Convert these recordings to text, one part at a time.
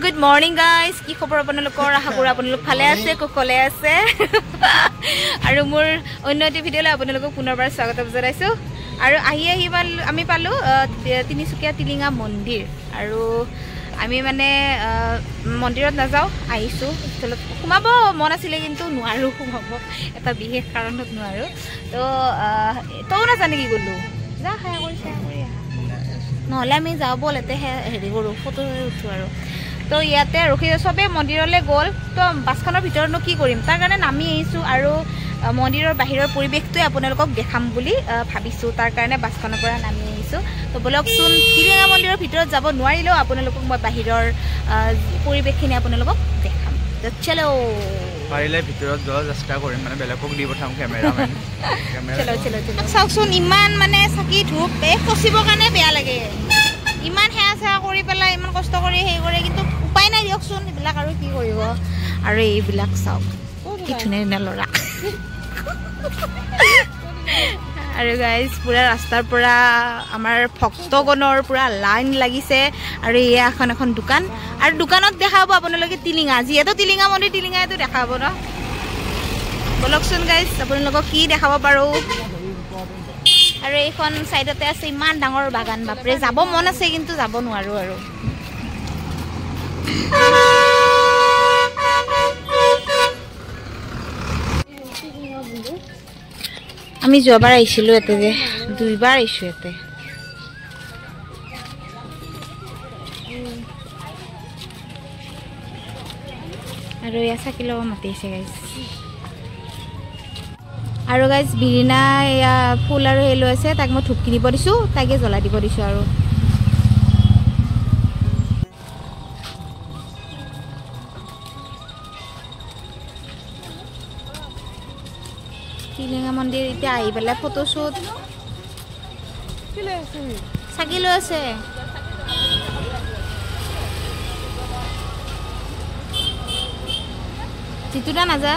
Good morning guys. কি খবৰ আপোনালোকৰ? আশা কৰো আপোনালোক ভালে আছে, কুশলে আছে। আৰু মোৰ অন্য এটা ভিডিঅ'লৈ আপোনালোকক পুনৰবাৰ স্বাগত জনাইছো। আৰু আমি পালো তিনিচুকীয়া টিলিঙা মন্দিৰ। আৰু আমি মানে মন্দিৰত নাযাও, আহিছো। সোমাব মন আছিলে কিন্তু নোৱাৰো সোমাব, এটা বিশেষ কাৰণত নোৱাৰো। তো তও নাজানে কি গলো যা খাই কৰিছে নহলে আমি যাওঁ বল এতে হেৰি কৰো, ফটো উঠো। আৰু তো ইয়াতে ৰখি চবে মন্দিৰলৈ গ'ল। তো বাছখনৰ ভিতৰতনো কি কৰিম, তাৰ কাৰণে নামি আহিছোঁ। আৰু মন্দিৰৰ বাহিৰৰ পৰিৱেশটোৱে আপোনালোকক দেখাম বুলি ভাবিছোঁ, তাৰ কাৰণে বাছখনৰ পৰা নামি আহিছোঁ। তো বলকচোন, টিলিঙা মন্দিৰৰ ভিতৰত যাব নোৱাৰিলেও আপোনালোকক মই বাহিৰৰ পৰিৱেশখিনি আপোনালোকক দেখাম। চলো পাৰিলে ভিতৰত যোৱা চেষ্টা কৰিম, মানে বেলেগক দি পঠাম কেমেৰামেন। চলো চলো চলো। চাওকচোন ইমান মানে চাকি ধূপ খচিবৰ কাৰণে বেয়া লাগে, ইমান সেৱা চেৱা কৰি পেলাই ইমান কষ্ট কৰি সেই কৰে, কিন্তু উপায় নাই দিয়কচোন, এইবিলাক আৰু কি কৰিব। আৰু এইবিলাক চাওক কি ধুনীয়া ধুনীয়া ল'ৰা। আৰু গাইজ পুৰা ৰাস্তাৰ পৰা আমাৰ ভক্তগণৰ পুৰা লাইন লাগিছে। আৰু এয়া এখন দোকান, আৰু দোকানত দেখাব আপোনালোকে টিলিঙা, যিহেতু টিলিঙা মন্দিৰ টিলিঙাটো দেখাব ন। বলকচোন গাইজ আপোনালোকক কি দেখাব পাৰোঁ। আৰু এইখন চাইডতে আছে ইমান ডাঙৰ বাগান, বাপৰে যাব মন আছে কিন্তু যাব নোৱাৰো। আৰু আমি যোৱাবাৰ আহিছিলো ইয়াতে, যে 2বাৰ আহিছো ইয়াতে। আৰু এয়া চাকি ল'ব মাতিছে গাইজ। আৰু গাইজ বিৰিনা এয়া ফুল আৰু সেই লৈ আছে, তাক মই ধূপ কিনিব দিছোঁ, তাকে জ্বলাই দিব দিছোঁ। আৰু টিলিঙা মন্দিৰ এতিয়া আহি পেলাই ফটোশ্বুট চাকি লৈ আছে। যিটোটা নাযা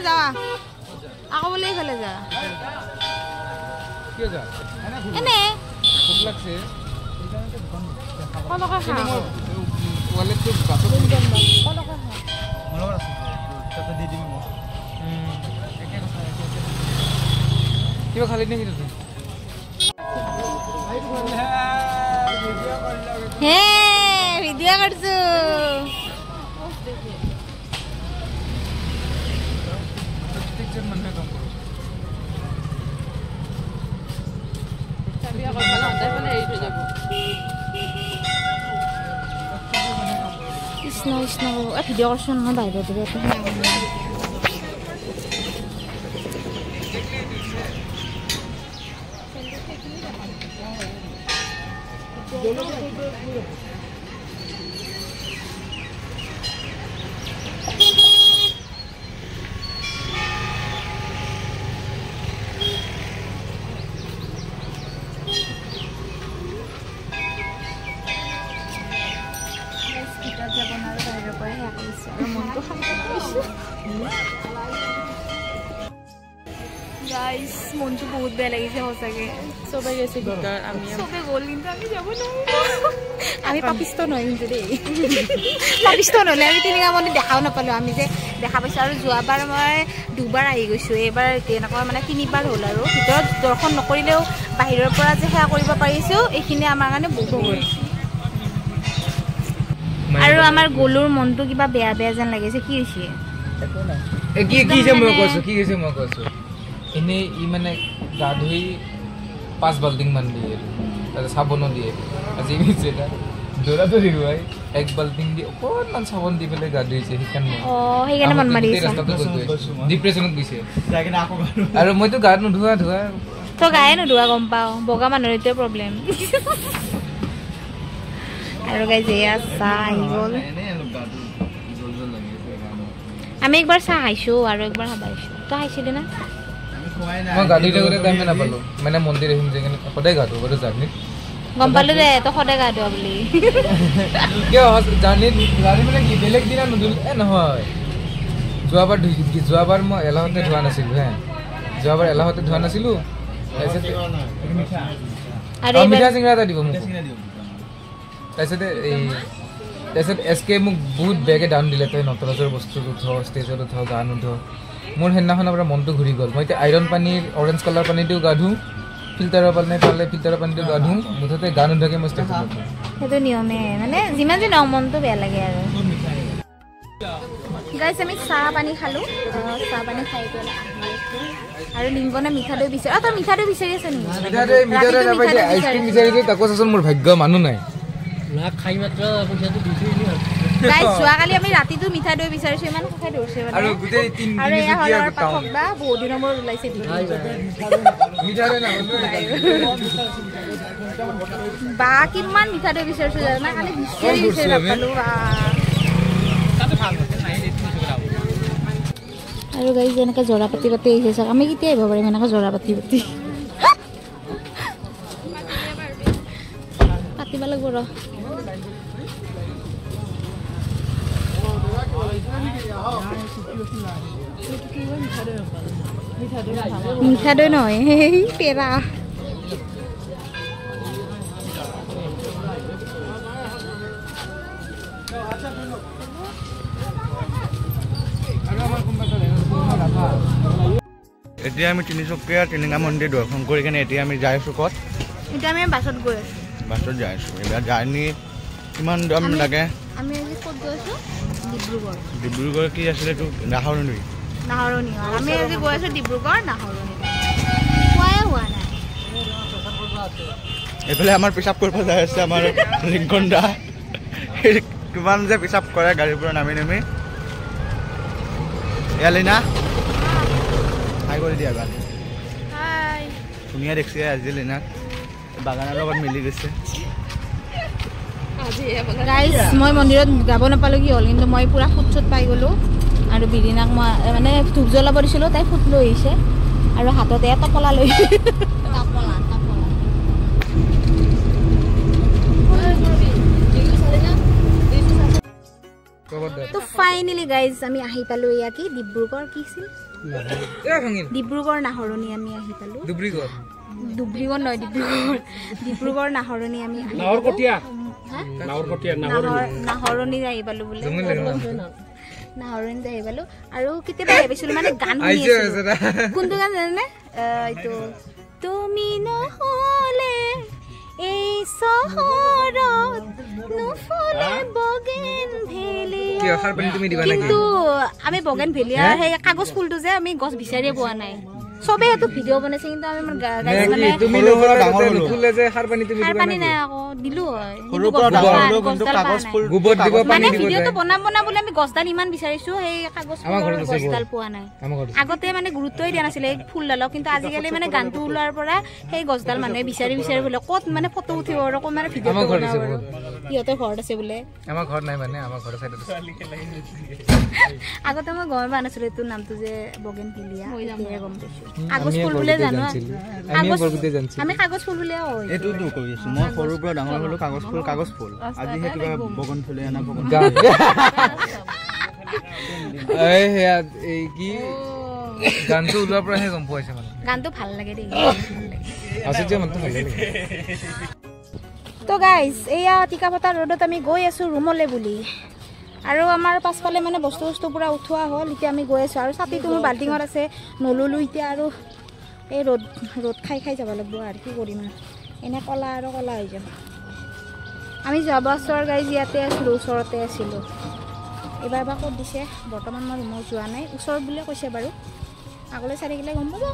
যাবা আকৌ বোলে এইফালে যা এনে কিবা খালি নেকি তাতে? হে ভিডিঅ' কৰিছো। কৃষ্ণ কৃষ্ণ ভিডিঅ' কৰচোন, মই বাহিৰত গাইজ মনটো বহুত বেয়া লাগিছে সঁচাকে। চবে গৈছে ভিতৰত, আমি চবে গ'ল কিন্তু আমি যাব নোৱাৰিলো। আমি পাপিষ্ট নহয় কিন্তু দেই, পাপিষ্ট নহ'লে আমি টিলিঙা মন্দিৰ দেখাও নাপালোঁ। আমি যে দেখা পাইছোঁ। আৰু যোৱাবাৰ মই 2বাৰ আহি গৈছোঁ, এইবাৰ তেনেকুৱা মানে 3বাৰ হ'ল। আৰু ভিতৰত দৰ্শন নকৰিলেও বাহিৰৰ পৰা যে সেৱা কৰিব পাৰিছোঁ, এইখিনি আমাৰ কাৰণে বহুত। আৰু আমাৰ গলুৰ মনটো কিবা বেয়া বেয়া যেন লাগিছে। কি হৈছে মই কৈছো এনেই ই মানে গা ধুই 5 বাল্টিং মান দিয়ে, চাবোনো দিয়ে। আজি দৌৰা দৌৰি হয় 1 বাল্টিং দি অকণমান চাবোন দি পেলাই গা ধুইছে, সেইকাৰণে মন মাৰি ডিপ্ৰেশ্যনত গৈছে। আৰু মইতো গা নোধোৱা তই গায়ে নোধোৱা, গম পাওঁ, বগা মানুহৰ এইটোৱে প্ৰব্লেম। আৰু গাইজ এয়া চাহ আহি গ'ল। আমি একবাৰ চাহ খাইছোঁ আৰু একবাৰ খাব আহিছোঁ। তই খাইছিলি না? মই গা ধুই থাকোঁতে টাইমে নাপালোঁ মানে মন্দিৰ আহিম যে সদায় গা ধুওঁ বাৰু জাৰ্ণিত গম পালোঁ দে তই সদায় গা ধোৱা বুলি কিয় জাৰ্ণিত মানে কি বেলেগ দিনা নুধুল নহয় যোৱাবাৰ মই এলাহতে ধোৱা নাছিলোঁ যোৱাবাৰ এলাহতে ধোৱা নাছিলোঁ মিঠা চিঙৰা এটা দিব মোক তাৰপিছত SK মোক বহুত বেয়াকৈ ডাউন দিলে তই নটৰাজৰ বস্তুটো উঠ ষ্টেজত উঠ গা নুধ মোৰ সেইদিনাখনৰ পৰা মনটো ঘূৰি গ'ল মই এতিয়া আইৰণ পানীৰ অৰেঞ্জ কালাৰ পানীটো গা ধুওঁ ফিল্টাৰৰ পানী পালে ফিল্টাৰৰ পানীটো গা ধুওঁ মুঠতে গা নোধোৱাকৈ মই ষ্টেজত উঠোঁ সেইটো নিয়মে মানে যিমান যি নহওক মনটো বেয়া লাগে আৰু গাইছ আমি চাহ পানী খালোঁ চাহ পানী খাই পেলাই আৰু লিংগনে মিঠা দৈ বিচাৰি তই মিঠা দৈ বিচাৰি আছে নেকি আইচক্ৰীম বিচাৰিছোঁ তাকো চাচোন মোৰ ভাগ্য মানুহ নাই যোৱাকালি আমি ৰাতিটো মিঠা দৈ বিচাৰিছোঁ ইমান খাই ধৰিছে আৰু এয়া হ'ল আমাৰ পাঠক দা বহুত দিনৰ মূৰত ওলাইছে বা কিমান মিঠা দৈ বিচাৰিছোঁ জানা কালি বিচাৰি নাপালোঁ আৰু গাইজ এনেকৈ জৰা পাতি আহিছে চাওক আমি কেতিয়া আহিব পাৰিম এনেকৈ জৰা পাতি পাতিব লাগিব ৰ মিঠা দৈ নহয় সেই পেৰা এতিয়া আমি তিনিচুকীয়া টিলিঙা মন্দিৰ দৰ্শন কৰি কিনে এতিয়া আমি যাই আছোঁ ক'ত এতিয়া আমি বাছত গৈ আছোঁ বাছত যাই আছোঁ এতিয়া জাৰ্ণি কিমান দাম লাগে আমি আজি ক'ত গৈ আছোঁ ডিব্ৰুগড় কি আছিলে এইটো নাহৰণি আমি আজি গৈ আছোঁ ডিব্ৰুগড় নাহৰণি খোৱাই হোৱা নাই এইফালে আমাৰ পিচাপ কৰিব যাই আছে আমাৰ লিংকন দা কিমান যে পিচাপ কৰে গাড়ীৰ পৰা নামি এয়ালিনা হাই কৰি দিয়া গান ধুনীয়া দেখিছে আজি লিনাক বাগানৰ লগত মিলি গৈছে গাইজ মই মন্দিৰত যাব নাপালোঁ কি হ'ল কিন্তু মই পূৰা ফুট চুট পাই গ'লোঁ আৰু বিৰিনাক মই মানে ধূপ জ্বলাব দিছিলোঁ তাই ফুট লৈ আহিছে আৰু হাততে টপলা লৈ তো ফাইনেলি গাইজ আমি আহি পালোঁ এয়া কি ডিব্ৰুগড় কি আছিল ডিব্ৰুগড় নাহৰণি আমি আহি পালোঁ ডিব্ৰুগড় নহয় ডিব্ৰুগড় নাহৰণি আমি নাহৰণিত আহি পালোঁ বোলে নাহৰণিত আহি পালোঁ আৰু কেতিয়াবা ভাবিছিলোঁ মানে গান শুনি আছিলোঁ কোনটো গান জানেনে এইটো তুমি নহ'লে এই চহৰত নুফুলে বগেনভেলিয়া কিন্তু আমি বগেনভেলিয়া সেই কাগজ ফুলটো যে আমি গছ বিচাৰিয়ে পোৱা নাই সবে এটো ভিডিও বনাইছে কিন্তু আমি গাইজ মানে তুমি নুফুলে যে সাৰ পানী নাই আকৌ দিলো হয় কিন্তু কাগজ ফুল গোবৰ দিব মানে ভিডিওটো বনাম বুলি আমি গছডাল ইমান বিচাৰিছো সেই কাগজ ফুলৰ গছডাল পোৱা নাই আগতে মানে গুৰুত্বই দিয়া নাছিলে ফুলডালক কিন্তু আজিকালি মানে গানটো ওলোৱাৰ পৰা সেই গছডাল মানুহে বিচাৰি বোলে ক'ত মানে ফটো উঠিব আৰু ক'ত মানে ভিডিও বনাব আৰু সিহঁতৰ ঘৰত আছে বোলে আমাৰ ঘৰত নাই মানে আমাৰ ঘৰৰ চাইডত আগতে মই গম পোৱা নাছিলো এইটো নামটো যে বগেনভেলিয়া মই গম পাইছো কাগজ ফুল বুলে জানো আমি কাগজ ফুল বুলে হয় এটো তো কৈ আছো মই সৰুৰ পৰা ডাঙৰ হলো কাগজ ফুল আজি হে কিবা বগেনভেলিয়া না এই হেয়া এই কি গানটো ওলোৱাৰ পৰাহে গম পাইছে মানে গানটো ভাল লাগে দেই আছে যে মনটো ভাল লাগে তো গাইজ এয়া টিকাফটা ৰোডত আমি গৈ আছো ৰুমলে বুলি আৰু আমাৰ পাছফালে মানে বস্তু পুৰা উঠোৱা হ'ল এতিয়া আমি গৈ আছোঁ আৰু ছাতিটো মোৰ বাল্টিঙত আছে নললোঁ এতিয়া আৰু এই ৰ'দ খাই যাব লাগিব আৰু কি কৰিম এনে কলা আৰু কলা হৈ যাম আমি যোৱা বছৰ গাইজ ইয়াতে আছিলোঁ ওচৰতে আছিলোঁ এইবাৰ বা ক'ত দিছে বৰ্তমান মই ৰুমত যোৱা নাই ওচৰত বুলিয়ে কৈছে বাৰু আগলৈ চাই থাকিলে গম পাব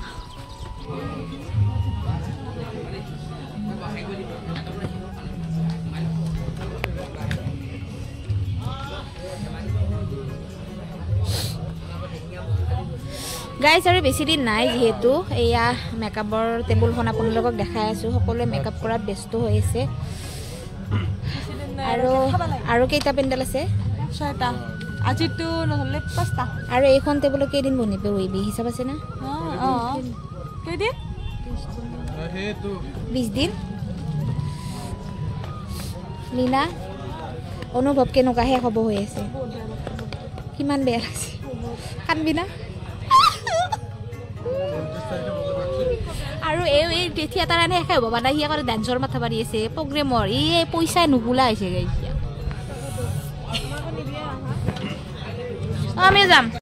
গাইজ আৰু বেছি দিন নাই যিহেতু এয়া মেকআপৰ টেবুলখন আপোনালোকক দেখাই আছোঁ সকলোৱে মেকআপ কৰাত ব্যস্ত হৈ আছে আৰু কেইটা পেণ্ডেল আছে 6টা আজিতো নহ'লে 5টা আৰু এইখন টেবুলত কেইদিন বনিব বহিবি হিচাপ আছে না কেইদিন সেইটো 20 দিন লীনা অনুভৱ কেনেকুৱা শেষ হ'ব হৈ আছে কিমান বেয়া লাগিছে কান্দবি না আৰু এই থিয়েটাৰ আনে শেষ হ'ব মানে সি আকৌ ডান্সৰ মাথা মাৰি আছে প্ৰগ্ৰেমৰ এই পইচাই নুবোলা হৈছে এতিয়া আমি যাম